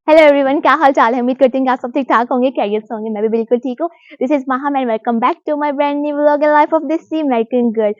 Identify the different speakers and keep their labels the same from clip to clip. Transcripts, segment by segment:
Speaker 1: Hello everyone, क्या हाल चाल है। उम्मीद करती हूँ कि आप सब ठीक ठाक होंगे, खैरियत से होंगे। मैं भी बिल्कुल ठीक हूँ। This is Maha and welcome back to my brand new vlog life of desi American girl.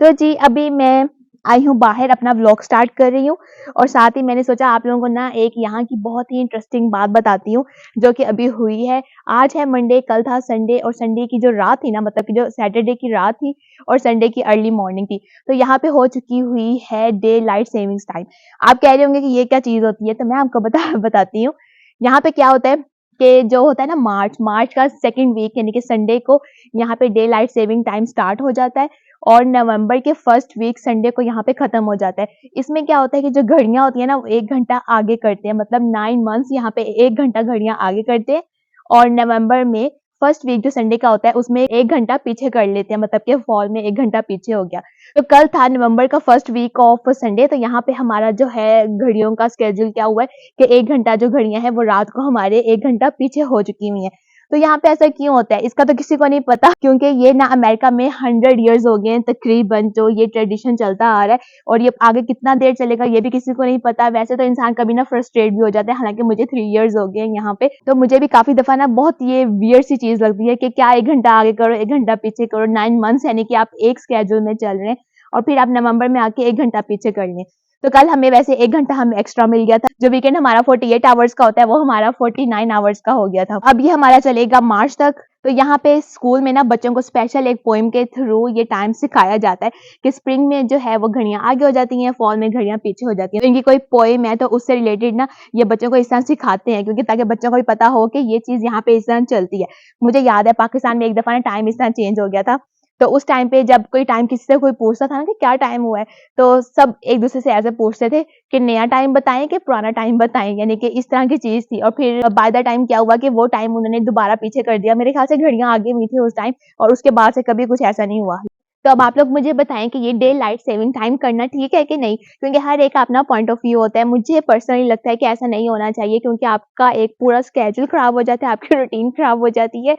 Speaker 1: तो जी अभी मैं आई हूँ बाहर, अपना व्लॉग स्टार्ट कर रही हूँ और साथ ही मैंने सोचा आप लोगों को ना एक यहाँ की बहुत ही इंटरेस्टिंग बात बताती हूँ जो कि अभी हुई है। आज है मंडे, कल था संडे और संडे की जो रात थी ना, मतलब कि जो सैटरडे की रात थी और संडे की अर्ली मॉर्निंग थी, तो यहाँ पे हो चुकी हुई है डे लाइट सेविंग्स टाइम। आप कह रहे होंगे कि ये क्या चीज होती है, तो मैं आपको बताती हूँ। यहाँ पे क्या होता है कि जो होता है ना मार्च का सेकंड वीक यानी कि संडे को यहाँ पे day light saving time start हो जाता है और नवंबर के फर्स्ट वीक संडे को यहाँ पे खत्म हो जाता है। इसमें क्या होता है कि जो घड़ियां होती है ना वो 1 घंटा आगे करते हैं, मतलब 9 मंथ्स यहाँ पे 1 घंटा घड़ियां आगे करते हैं और नवंबर में फर्स्ट वीक जो संडे का होता है उसमें 1 घंटा पीछे कर लेते हैं, मतलब कि फॉल में 1 घंटा पीछे हो गया। तो कल था नवंबर का फर्स्ट वीक ऑफ संडे, तो यहाँ पे हमारा जो है घड़ियों का स्केड्यूल क्या हुआ है कि 1 घंटा जो घड़ियां हैं वो रात को हमारे 1 घंटा पीछे हो चुकी हुई हैं। तो यहाँ पे ऐसा क्यों होता है इसका तो किसी को नहीं पता, क्योंकि ये ना अमेरिका में 100 इयर्स हो गए हैं तकरीबन जो ये ट्रेडिशन चलता आ रहा है और ये आगे कितना देर चलेगा ये भी किसी को नहीं पता। वैसे तो इंसान कभी ना फ्रस्ट्रेट भी हो जाता है, हालांकि मुझे 3 इयर्स हो गए हैं यहाँ पे, तो मुझे भी काफी दफा ना बहुत ये वियर्ड सी चीज लगती है कि क्या 1 घंटा आगे करो 1 घंटा पीछे करो। 9 मंथ्स यानी कि आप एक स्केड्यूल में चल रहे हैं और फिर आप नवंबर में आके 1 घंटा पीछे कर लें। तो कल हमें वैसे 1 घंटा हमें एक्स्ट्रा मिल गया था। जो वीकेंड हमारा 48 आवर्स का होता है वो हमारा 49 आवर्स का हो गया था। अब ये हमारा चलेगा मार्च तक। तो यहाँ पे स्कूल में ना बच्चों को स्पेशल एक पोएम के थ्रू ये टाइम सिखाया जाता है कि स्प्रिंग में जो है वो घड़ियां आगे हो जाती हैं, फॉल में घड़ियां पीछे हो जाती हैं। तो इनकी कोई पोएम है तो उससे रिलेटेड ना ये बच्चों को इस तरह सिखाते हैं, क्योंकि ताकि बच्चों को भी पता हो कि ये चीज यहाँ पे इस तरह चलती है। मुझे याद है पाकिस्तान में एक दफा ना टाइम इस तरह चेंज हो गया था, तो उस टाइम पे जब कोई टाइम किसी से कोई पूछता था ना कि क्या टाइम हुआ है, तो सब एक दूसरे से ऐसे पूछते थे कि नया टाइम बताएं कि पुराना टाइम बताएं, यानी कि इस तरह की चीज थी। और फिर बाय द टाइम क्या हुआ कि वो टाइम उन्होंने दोबारा पीछे कर दिया। मेरे ख्याल से घड़ियां आगे हुई थी उस टाइम और उसके बाद से कभी कुछ ऐसा नहीं हुआ। तो अब आप लोग मुझे बताएं कि ये डे लाइट सेविंग टाइम करना ठीक है कि नहीं, क्योंकि हर एक का अपना पॉइंट ऑफ व्यू होता है। मुझे पर्सनली लगता है कि ऐसा नहीं होना चाहिए, क्योंकि आपका एक पूरा स्केड्यूल खराब हो जाता है, आपकी रूटीन खराब हो जाती है,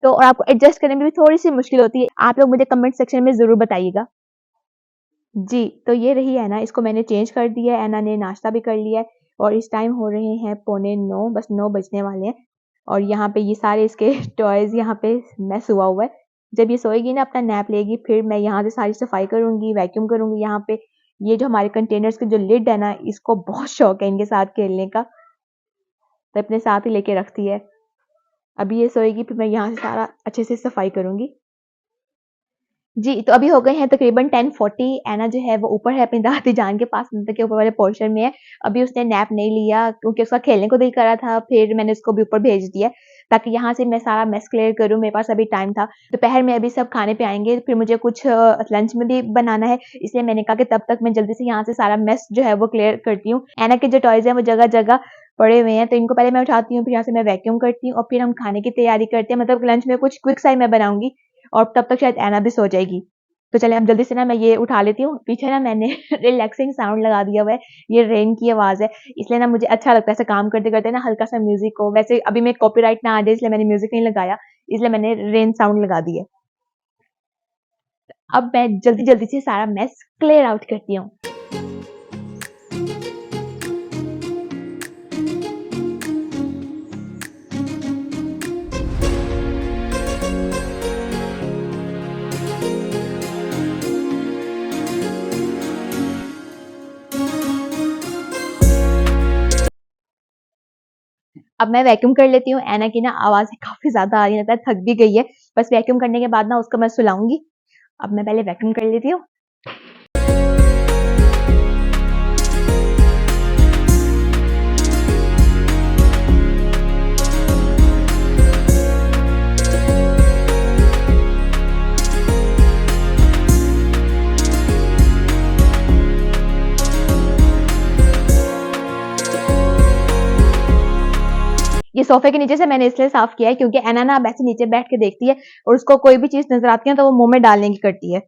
Speaker 1: तो और आपको एडजस्ट करने में भी थोड़ी सी मुश्किल होती है। आप लोग मुझे कमेंट सेक्शन में जरूर बताइएगा। जी, तो ये रही है ना, इसको मैंने चेंज कर दिया है। ऐना ने नाश्ता भी कर लिया है और इस टाइम हो रहे हैं 8:45, बस 9 बजने वाले हैं। और यहाँ पे ये सारे इसके टॉयज यहाँ पे मैस हुआ है। जब ये सोएगी ना, अपना नैप लेगी, फिर मैं यहाँ से सारी सफाई करूंगी, वैक्यूम करूंगी। यहाँ पे ये जो हमारे कंटेनर्स के जो लिड है ना, इसको बहुत शौक है इनके साथ खेलने का, तो अपने साथ ही लेके रखती है। अभी ये सोएगी, फिर मैं यहाँ से सारा अच्छे से सफाई करूंगी। जी, तो अभी हो गए हैं तकरीबन 10:40। ऐना जो है वो ऊपर है अपनी दादी जान के पास, मतलब के ऊपर वाले पोर्शन में है। अभी उसने नैप नहीं लिया क्योंकि उसका खेलने को दिल कर रहा था, फिर मैंने उसको भी ऊपर भेज दिया ताकि यहाँ से मैं सारा मेस क्लियर करूँ। मेरे पास अभी टाइम था, दोपहर में अभी सब खाने पे आएंगे, फिर मुझे कुछ लंच में भी बनाना है, इसलिए मैंने कहा कि तब तक मैं जल्दी से यहाँ से सारा मेस जो है वो क्लियर करती हूँ। ऐना के जो टॉयज है वो जगह जगह पड़े हुए हैं, तो इनको पहले मैं उठाती हूँ, फिर यहाँ से मैं वैक्यूम करती हूँ और फिर हम खाने की तैयारी करते हैं। मतलब लंच में कुछ क्विक सा मैं बनाऊंगी और तब तक शायद ऐना भी सो जाएगी। तो चले अब जल्दी से ना मैं ये उठा लेती हूँ। पीछे ना मैंने रिलैक्सिंग साउंड लगा दिया हुआ है, ये रेन की आवाज है, इसलिए ना मुझे अच्छा लगता है ऐसे काम करते करते ना हल्का सा म्यूजिक हो। वैसे अभी मैं कॉपीराइट ना आ जाए इसलिए मैंने म्यूजिक नहीं लगाया, इसलिए मैंने रेन साउंड लगा दी है। अब मैं जल्दी जल्दी से सारा मेस क्लियर आउट करती हूँ। अब मैं वैक्यूम कर लेती हूँ। ऐना की ना आवाज काफी ज्यादा आ रही है, थक भी गई है। बस वैक्यूम करने के बाद ना उसको मैं सुलाऊंगी। अब मैं पहले वैक्यूम कर लेती हूँ। ये सोफे के नीचे से मैंने इसलिए साफ किया है क्योंकि ऐना ना अब ऐसे नीचे बैठ के देखती है और उसको कोई भी चीज नजर आती है तो वो मुंह में डालने की करती है,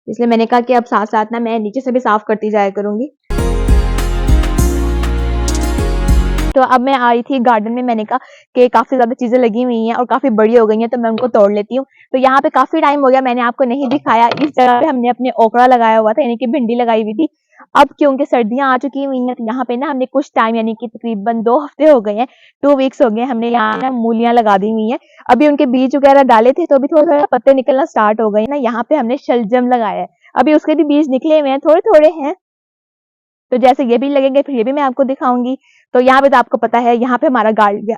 Speaker 1: इसलिए मैंने कहा कि अब साथ साथ ना मैं नीचे से भी साफ करती जाया करूंगी। तो अब मैं आई थी गार्डन में, मैंने कहा कि काफी ज्यादा चीजें लगी हुई हैं और काफी बड़ी हो गई हैं, तो मैं उनको तोड़ लेती हूँ। तो यहाँ पे काफी टाइम हो गया मैंने आपको नहीं दिखाया, इस जगह पे हमने अपने ओकड़ा लगाया हुआ था, यानी कि भिंडी लगाई हुई थी। अब क्योंकि सर्दियाँ आ चुकी हुई हैं, तो यहाँ पे ना हमने कुछ टाइम यानी कि तकरीबन 2 हफ्ते हो गए हैं, 2 वीक्स हो गए हमने यहाँ ना मूलियाँ लगा दी हुई हैं। अभी उनके बीज वगैरह डाले थे, तो अभी थोड़ा-थोड़ा पत्ते निकलना स्टार्ट हो गए ना। यहाँ पे हमने शलजम लगाया है, अभी उसके भी बीज निकले हुए हैं, थोड़े-थोड़े हैं। तो जैसे ये भी लगेंगे फिर ये भी मैं आपको दिखाऊंगी। तो यहाँ पे तो आपको पता है, यहाँ पे हमारा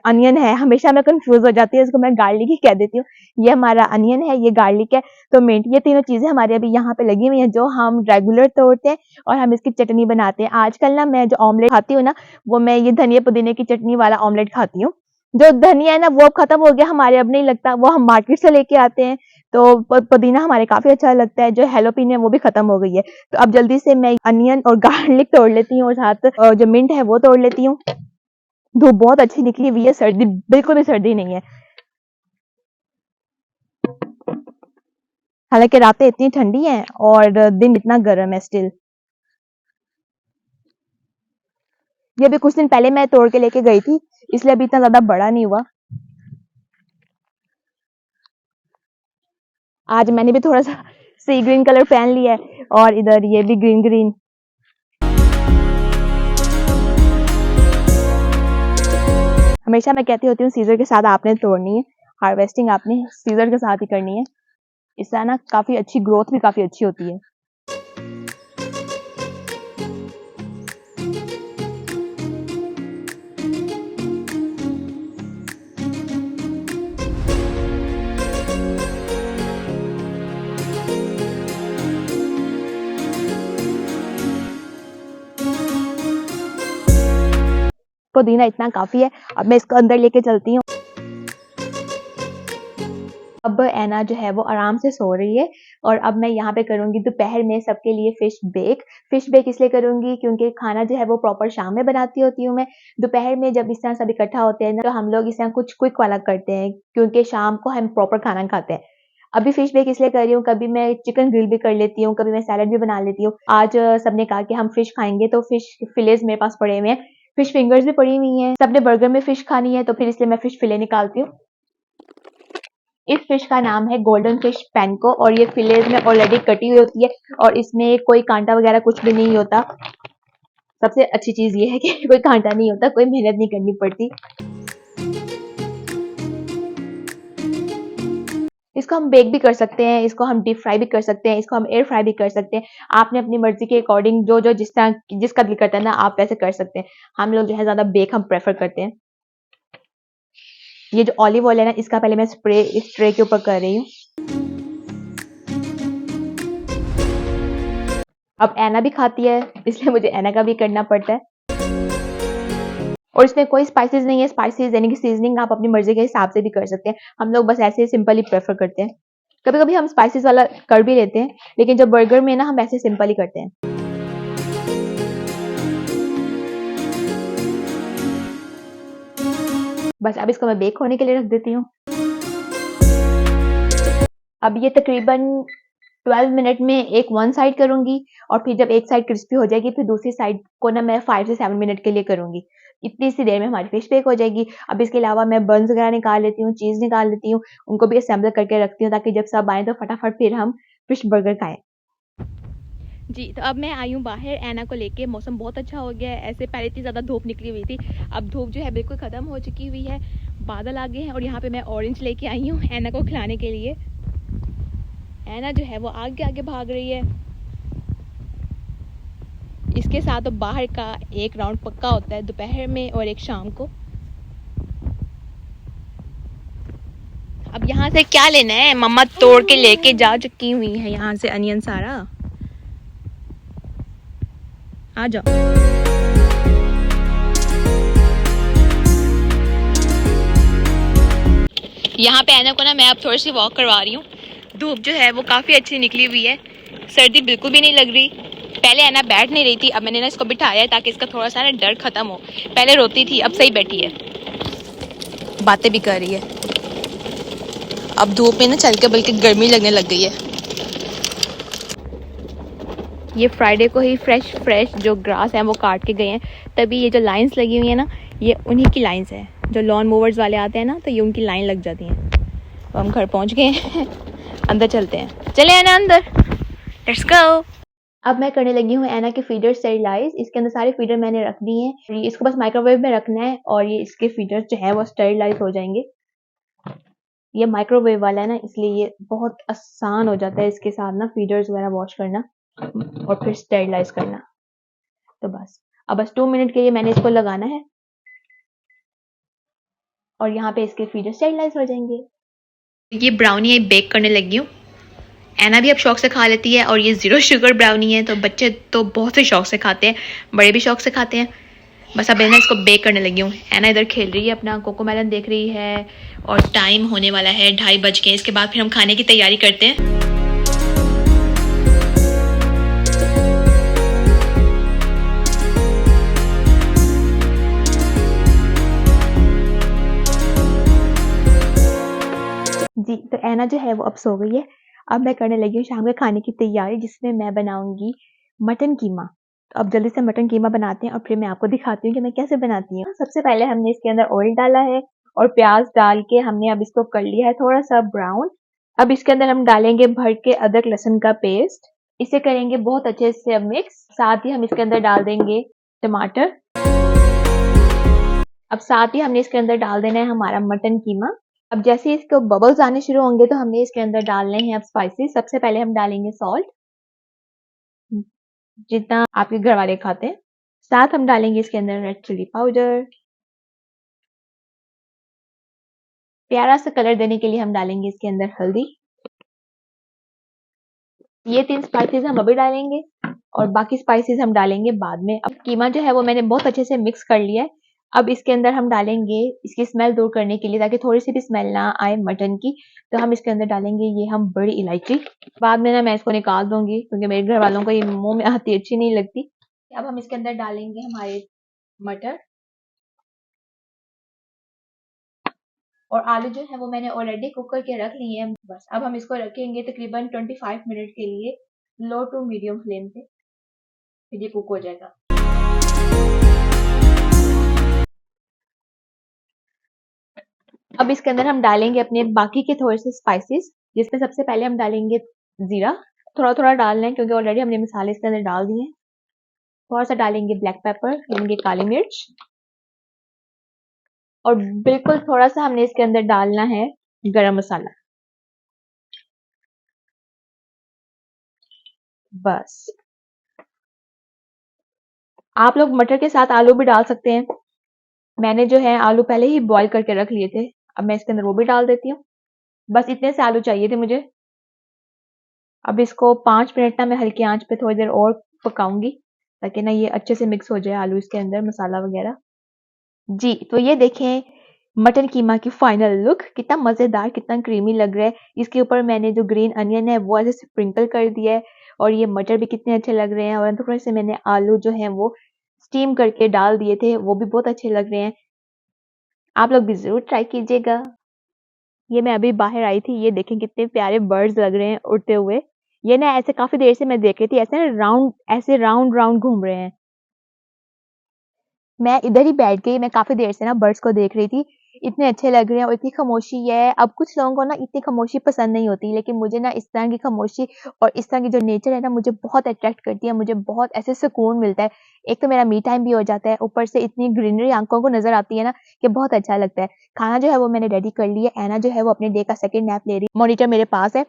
Speaker 1: अनियन है, हमेशा मैं कंफ्यूज हो जाती है, इसको मैं गार्लिक ही कह देती हूँ। ये हमारा अनियन है, ये गार्लिक है, तो मिंट, ये तीनों चीजें हमारे अभी यहाँ पे लगी हुई हैं, जो हम रेगुलर तोड़ते हैं और हम इसकी चटनी बनाते हैं। आजकल ना मैं जो ऑमलेट खाती हूँ ना, वो मैं ये धनिया पुदीने की चटनी वाला ऑमलेट खाती हूँ। जो धनिया है ना वो अब खत्म हो गया हमारे, अब नहीं लगता, वो हम मार्केट से लेके आते हैं। तो पुदीना हमारे काफी अच्छा लगता है, जो हेलोपिन है वो भी खत्म हो गई है। तो अब जल्दी से मैं अनियन और गार्लिक तोड़ लेती हूँ और साथ जो मिंट है वो तोड़ लेती हूँ। धूप बहुत अच्छी निकली हुई है, सर्दी बिल्कुल भी सर्दी नहीं है। हालांकि रातें इतनी ठंडी हैं और दिन इतना गर्म है स्टिल। ये भी कुछ दिन पहले मैं तोड़ के लेके गई थी, इसलिए अभी इतना ज्यादा बड़ा नहीं हुआ। आज मैंने भी थोड़ा सा सी ग्रीन कलर पहन लिया है और इधर ये भी ग्रीन ग्रीन। हमेशा मैं कहती होती हूँ सीजर के साथ आपने तोड़नी है, हार्वेस्टिंग आपने सीजर के साथ ही करनी है। इससे ना काफी अच्छी ग्रोथ भी काफी अच्छी होती है। पुदीना इतना काफी है, अब मैं इसको अंदर लेके चलती हूँ। अब ऐना जो है वो आराम से सो रही है और अब मैं यहाँ पे करूंगी दोपहर में सबके लिए फिश बेक। फिश बेक इसलिए करूंगी क्योंकि खाना जो है वो प्रॉपर शाम में बनाती होती हूँ मैं। दोपहर में जब इस तरह सब इकट्ठा होते हैं ना, तो हम लोग इस तरह कुछ क्विक वाला करते हैं, क्योंकि शाम को हम प्रॉपर खाना खाते हैं। अभी फिश बेक इसलिए कर रही हूँ, कभी मैं चिकन ग्रिल भी कर लेती हूँ, कभी मैं सैलड भी बना लेती हूँ। आज सबने कहा कि हम फिश खाएंगे, तो फिश फिलेज मेरे पास पड़े हुए हैं, फिश फिंगर्स भी पड़ी हुई हैं। सबने बर्गर में फिश खानी है, तो फिर इसलिए मैं फिश फिले निकालती हूँ। इस फिश का नाम है गोल्डन फिश पैनको और ये फिलेज में ऑलरेडी कटी हुई होती है और इसमें कोई कांटा वगैरह कुछ भी नहीं होता। सबसे अच्छी चीज ये है कि कोई कांटा नहीं होता, कोई मेहनत नहीं करनी पड़ती। इसको हम बेक भी कर सकते हैं, इसको हम डीप फ्राई भी कर सकते हैं, इसको हम एयर फ्राई भी कर सकते हैं। आपने अपनी मर्जी के अकॉर्डिंग जो जो जिस तरह जिसका दिल करता है ना, आप वैसे कर सकते हैं। हम लोग जो है ज्यादा बेक हम प्रेफर करते हैं। ये जो ऑलिव ऑयल है ना, इसका पहले मैं स्प्रे इस ट्रे के ऊपर कर रही हूँ। अब ऐना भी खाती है, इसलिए मुझे ऐना का भी करना पड़ता है। और इसमें कोई स्पाइसेस नहीं है, स्पाइसेस यानी कि सीजनिंग आप अपनी मर्जी के हिसाब से भी कर सकते हैं। हम लोग बस ऐसे सिंपल ही प्रेफर करते हैं। कभी कभी हम स्पाइसेस वाला कर भी लेते हैं, लेकिन जब बर्गर में ना हम ऐसे सिंपल ही करते हैं। बस अब इसको मैं बेक होने के लिए रख देती हूँ। अब ये तकरीबन 12 मिनट में एक वन साइड करूंगी और फिर जब एक साइड क्रिस्पी हो जाएगी फिर दूसरी साइड को ना मैं 5 से 7 मिनट के लिए करूंगी। इतनी सी देर में हमारी फिश बेक हो जाएगी। अब इसके अलावा मैं बन्स वगैरह निकाल लेती हूँ, चीज निकाल लेती हूँ, उनको भी असेंबल करके रखती हूँ ताकि जब सब आए तो फटाफट फिर हम फिश बर्गर खाएं। जी, तो अब मैं आई हूँ बाहर ऐना को लेके। मौसम बहुत अच्छा हो गया है, ऐसे पहले इतनी ज़्यादा धूप निकली हुई थी, अब धूप जो है बिल्कुल ख़त्म हो चुकी हुई है, बादल आ गए हैं और यहाँ पे मैं ऑरेंज लेके आई हूँ ऐना को खिलाने के लिए। ऐना जो है वो आगे आगे भाग रही है। इसके साथ तो बाहर का एक राउंड पक्का होता है, दोपहर में और एक शाम को। अब यहाँ से क्या लेना है, मम्मा तोड़ के लेके जा चुकी हुई है यहाँ से अनियन सारा। आ जाओ। यहाँ पे ऐना को ना मैं अब थोड़ी सी वॉक करवा रही हूँ। धूप जो है वो काफ़ी अच्छी निकली हुई है, सर्दी बिल्कुल भी नहीं लग रही। पहले ऐना बैठ नहीं रही थी, अब मैंने ना इसको बिठाया है ताकि इसका थोड़ा सा ना डर खत्म हो। पहले रोती थी, अब सही बैठी है, बातें भी कर रही है। अब धूप में ना चल के बल्कि गर्मी लगने लग गई है। ये फ्राइडे को ही फ्रेश जो ग्रास है वो काट के गए हैं, तभी ये जो लाइंस लगी हुई है ना, ये उन्हीं की लाइंस है। जो लॉन मूवर्स वाले आते हैं ना, तो ये उनकी लाइन लग जाती हैं। तो हम घर पहुंच गए हैं, अंदर चलते हैं। चले आना अंदर, लेट्स गो। अब मैं करने लगी हूँ एना के फीडर स्टेरिलाइज। इसके अंदर सारे फीडर मैंने रख दिए हैं। इसको बस माइक्रोवेव में रखना है और ये इसके फीडर जो है वो स्टेरिलाइज हो जाएंगे। ये माइक्रोवेव वाला है ना, इसलिए ये बहुत आसान हो जाता है इसके साथ ना फीडर्स वगैरह वॉश करना और फिर स्टेरिलाइज करना। तो बस 2 मिनट के लिए मैंने इसको लगाना है और यहाँ पे इसके फीडर स्टेरिलाइज हो जाएंगे। ये ब्राउनी बेक करने लगी हूँ। एना भी अब शौक से खा लेती है और ये 0 शुगर ब्राउनी है, तो बच्चे तो बहुत से शौक से खाते हैं, बड़े भी शौक से खाते हैं। बस अब मैं इसको बेक करने लगी हूँ। एना इधर खेल रही है, अपना कोकोमेलन देख रही है और टाइम होने वाला है 2:30 बज गए। इसके बाद फिर हम खाने की तैयारी करते हैं। जी, तो एना जो है वो अब सो गई है। अब मैं करने लगी हूँ शाम के खाने की तैयारी, जिसमें मैं बनाऊंगी मटन कीमा। तो अब जल्दी से मटन कीमा बनाते हैं और फिर मैं आपको दिखाती हूँ कि मैं कैसे बनाती हूँ। सबसे पहले हमने इसके अंदर ऑयल डाला है और प्याज डाल के हमने अब इसको कर लिया है थोड़ा सा ब्राउन। अब इसके अंदर हम डालेंगे भर के अदरक लहसुन का पेस्ट। इसे करेंगे बहुत अच्छे से अब मिक्स। साथ ही हम इसके अंदर डाल देंगे टमाटर। अब साथ ही हमने इसके अंदर डाल देना है हमारा मटन कीमा। अब जैसे ही इसको बबल्स आने शुरू होंगे तो हमने इसके अंदर डालने हैं अब स्पाइसेस। सबसे पहले हम डालेंगे सॉल्ट, जितना आपके घर वाले खाते हैं। साथ हम डालेंगे इसके अंदर रेड चिली पाउडर। प्यारा सा कलर देने के लिए हम डालेंगे इसके अंदर हल्दी। ये 3 स्पाइसेस हम अभी डालेंगे और बाकी स्पाइसेस हम डालेंगे बाद में। अब कीमा जो है वो मैंने बहुत अच्छे से मिक्स कर लिया है। अब इसके अंदर हम डालेंगे इसकी स्मेल दूर करने के लिए, ताकि थोड़ी सी भी स्मेल ना आए मटन की, तो हम इसके अंदर डालेंगे ये हम बड़ी इलायची। बाद में ना मैं इसको निकाल दूंगी क्योंकि मेरे घर वालों को ये मुंह में आती अच्छी नहीं लगती। अब हम इसके अंदर डालेंगे हमारे मटर और आलू जो है वो मैंने ऑलरेडी कुक करके रख लिए हैं। बस अब हम इसको रखेंगे तकरीबन 25 मिनट के लिए लो टू मीडियम फ्लेम पे, फिर ये कुक हो जाएगा। अब इसके अंदर हम डालेंगे अपने बाकी के थोड़े से स्पाइसेस, जिसमें सबसे पहले हम डालेंगे जीरा। थोड़ा थोड़ा डालना है क्योंकि ऑलरेडी हमने मसाले इसके अंदर डाल दिए हैं। थोड़ा सा डालेंगे ब्लैक पेपर यानी कि काली मिर्च और बिल्कुल थोड़ा सा हमने इसके अंदर डालना है गरम मसाला। बस आप लोग मटर के साथ आलू भी डाल सकते हैं। मैंने जो है आलू पहले ही बॉईल करके रख लिए थे। अब मैं इसके अंदर वो भी डाल देती हूँ। बस इतने से आलू चाहिए थे मुझे। अब इसको 5 मिनट ना मैं हल्की आंच पे थोड़ी देर और पकाऊंगी, ताकि ना ये अच्छे से मिक्स हो जाए आलू इसके अंदर मसाला वगैरह। जी, तो ये देखें मटन कीमा की फाइनल लुक, कितना मजेदार, कितना क्रीमी लग रहा है। इसके ऊपर मैंने जो ग्रीन अनियन है वो ऐसे स्प्रिंकल कर दिया है और ये मटर भी कितने अच्छे लग रहे हैं और थोड़े से मैंने आलू जो है वो स्टीम करके डाल दिए थे, वो भी बहुत अच्छे लग रहे हैं। आप लोग भी जरूर ट्राई कीजिएगा। ये मैं अभी बाहर आई थी, ये देखें कितने प्यारे बर्ड्स लग रहे हैं उड़ते हुए। ये ना ऐसे काफी देर से मैं देख रही थी, ऐसे ना राउंड राउंड घूम रहे हैं। मैं इधर ही बैठ गई, मैं काफी देर से ना बर्ड्स को देख रही थी। इतने अच्छे लग रहे हैं और इतनी खामोशी है। अब कुछ लोगों को ना इतनी खामोशी पसंद नहीं होती, लेकिन मुझे ना इस तरह की खामोशी और इस तरह की जो नेचर है ना मुझे बहुत अट्रैक्ट करती है। मुझे बहुत ऐसे सुकून मिलता है। एक तो मेरा मी टाइम भी हो जाता है, ऊपर से इतनी ग्रीनरी आंखों को नजर आती है ना कि बहुत अच्छा लगता है। खाना जो है वो मैंने रेडी कर लिया। एना जो है वो अपने डे का सेकंड नैप ले रही। मॉनिटर मेरे पास है,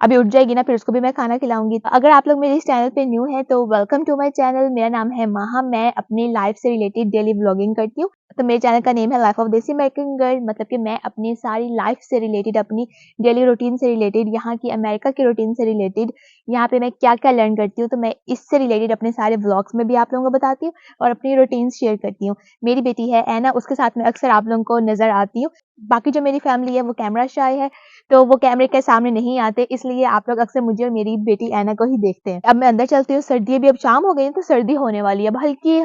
Speaker 1: अभी उठ जाएगी ना, फिर उसको भी मैं खाना खिलाऊंगी। तो अगर आप लोग मेरे इस चैनल पे न्यू हैं तो वेलकम टू माय चैनल। मेरा नाम है माहा। मैं अपनी लाइफ से रिलेटेड डेली व्लॉगिंग करती हूँ। तो मेरे चैनल का नेम है लाइफ ऑफ देसी अमेरिकन गर्ल, मतलब कि मैं अपनी सारी लाइफ से रिलेटेड, अपनी डेली रूटीन से रिलेटेड, यहाँ की अमेरिका की रूटीन से रिलेटेड, यहाँ पे मैं क्या क्या लर्न करती हूँ, तो मैं इससे रिलेटेड अपने सारे व्लॉग्स में भी आप लोगों को बताती हूँ और अपनी रूटीन शेयर करती हूँ। मेरी बेटी है एना, उसके साथ में अक्सर आप लोगों को नजर आती हूँ। बाकी जो मेरी फैमिली है वो कैमरा शाय है, तो वो कैमरे के सामने नहीं आते, इसलिए आप लोग अक्सर मुझे और मेरी बेटी एना को ही देखते हैं। अब मैं अंदर चलती हूँ। सर्दी भी अब शाम हो गई है तो सर्दी होने वाली है। अब हल्की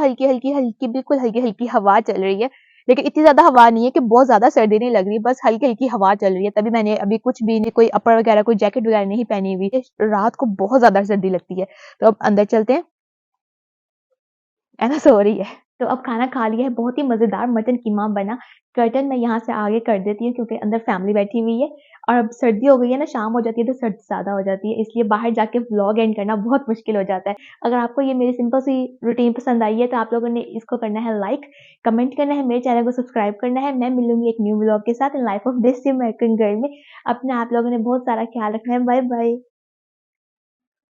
Speaker 1: बिल्कुल हल्की हल्की हवा चल रही है, लेकिन इतनी ज्यादा हवा नहीं है कि बहुत ज्यादा सर्दी नहीं लग रही, बस हल्की हल्की हवा चल रही है। तभी मैंने अभी कुछ भी नहीं, कोई अपर वगैरह, कोई जैकेट वगैरह नहीं पहनी हुई। रात को बहुत ज्यादा सर्दी लगती है। तो अब अंदर चलते हैं, एना सो रही है। तो अब खाना खा लिया है, बहुत ही मज़ेदार मटन कीमा बना। कर्टन मैं यहाँ से आगे कर देती हूँ क्योंकि अंदर फैमिली बैठी हुई है और अब सर्दी हो गई है ना, शाम हो जाती है तो सर्दी ज़्यादा हो जाती है, इसलिए बाहर जाके व्लॉग एंड करना बहुत मुश्किल हो जाता है। अगर आपको ये मेरी सिंपल सी रूटीन पसंद आई है तो आप लोगों ने इसको करना है लाइक, कमेंट करना है, मेरे चैनल को सब्सक्राइब करना है। मैं मिलूँगी एक न्यू व्लॉग के साथ इन लाइफ ऑफ देसी अमेरिकन गर्ल में। अपना आप लोगों ने बहुत सारा ख्याल रखना है। Bye bye.